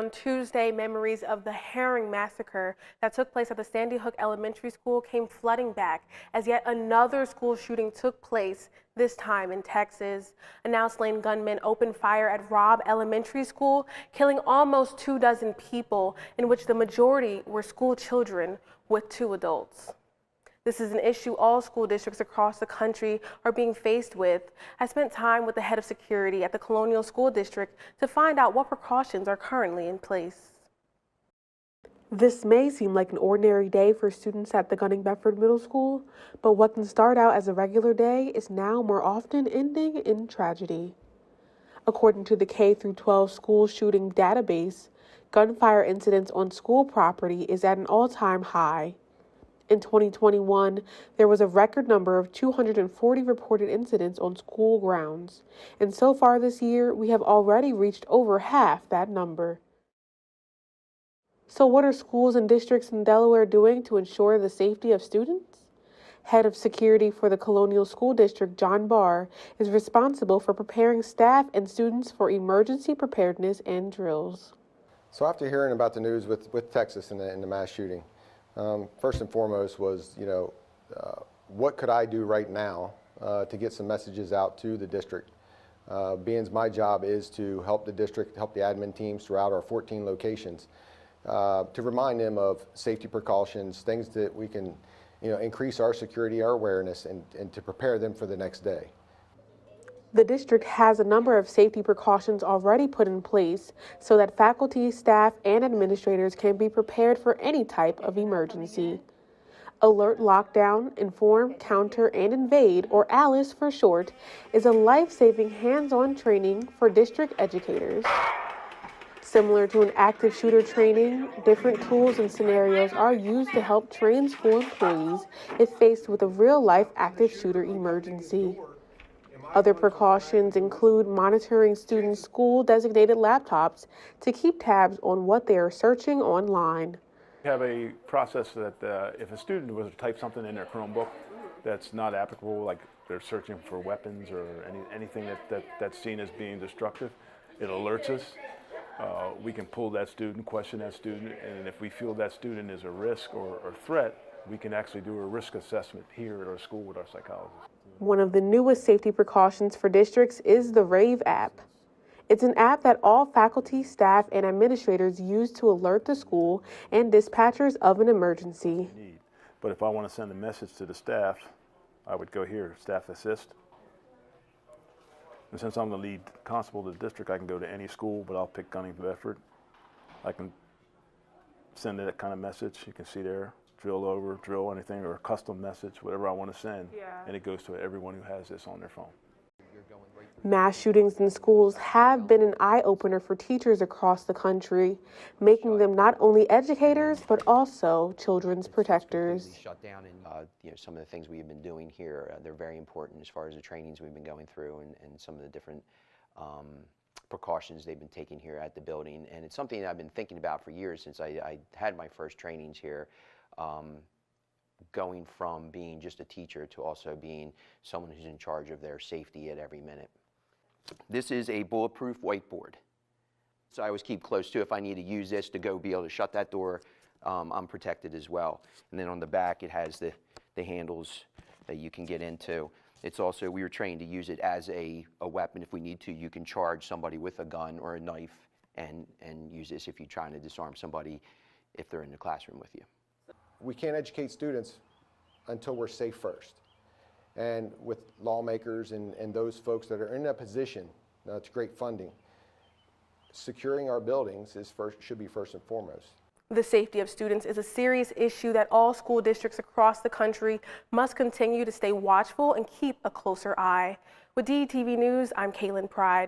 on Tuesday, memories of the Herring massacre that took place at the Sandy Hook Elementary School came flooding back as yet another school shooting took place, this time in Texas. A now slain gunman opened fire at Robb Elementary School, killing almost 24 people, in which the majority were school children with 2 adults. This is an issue all school districts across the country are being faced with. I spent time with the head of security at the Colonial School District to find out what precautions are currently in place. This may seem like an ordinary day for students at the Gunning Bedford Middle School, but what can start out as a regular day is now more often ending in tragedy. According to the K-12 school shooting database, gunfire incidents on school property is at an all-time high. In 2021, there was a record number of 240 reported incidents on school grounds, and so far this year, we have already reached over half that number. So what are schools and districts in Delaware doing to ensure the safety of students? Head of Security for the Colonial School District, John Barr, is responsible for preparing staff and students for emergency preparedness and drills. So after hearing about the news with Texas and the mass shooting, first and foremost was, what could I do right now to get some messages out to the district? Being my job is to help the district, help the admin teams throughout our 14 locations, to remind them of safety precautions, things that we can, increase our security, our awareness, and to prepare them for the next day. The district has a number of safety precautions already put in place so that faculty, staff, and administrators can be prepared for any type of emergency. Alert, Lockdown, Inform, Counter, and Invade, or ALICE for short, is a life-saving hands-on training for district educators. Similar to an active shooter training, different tools and scenarios are used to help train school employees if faced with a real-life active shooter emergency. Other precautions include monitoring students' school-designated laptops to keep tabs on what they are searching online. We have a process that if a student was to type something in their Chromebook that's not applicable, like they're searching for weapons or anything that's seen as being destructive, it alerts us. We can pull that student, question that student, and if we feel that student is a risk or threat, we can actually do a risk assessment here at our school with our psychologist. One of the newest safety precautions for districts is the RAVE app. It's an app that all faculty, staff, and administrators use to alert the school and dispatchers of an emergency. But if I want to send a message to the staff, I would go here, Staff Assist. And since I'm the lead constable of the district, I can go to any school, but I'll pick Gunning Bedford. I can send that kind of message. You can see there, drill anything, or a custom message, whatever I want to send. And it goes to everyone who has this on their phone. Mass shootings in schools have been an eye-opener for teachers across the country, making them not only educators, but also children's protectors. Some of the things we've been doing here, they're very important as far as the trainings we've been going through and some of the different precautions they've been taking here at the building. And it's something that I've been thinking about for years since I had my first trainings here. Going from being just a teacher to also being someone who's in charge of their safety at every minute. This is a bulletproof whiteboard. So I always keep close to, if I need to use this to go be able to shut that door, I'm protected as well. And then on the back it has the handles that you can get into. It's also, we were trained to use it as a weapon if we need to. You can charge somebody with a gun or a knife and use this if you're trying to disarm somebody if they're in the classroom with you. We can't educate students until we're safe first. And with lawmakers and those folks that are in that position to create funding, securing our buildings should be first and foremost. The safety of students is a serious issue that all school districts across the country must continue to stay watchful and keep a closer eye. With DETV News, I'm Kaylin Pride.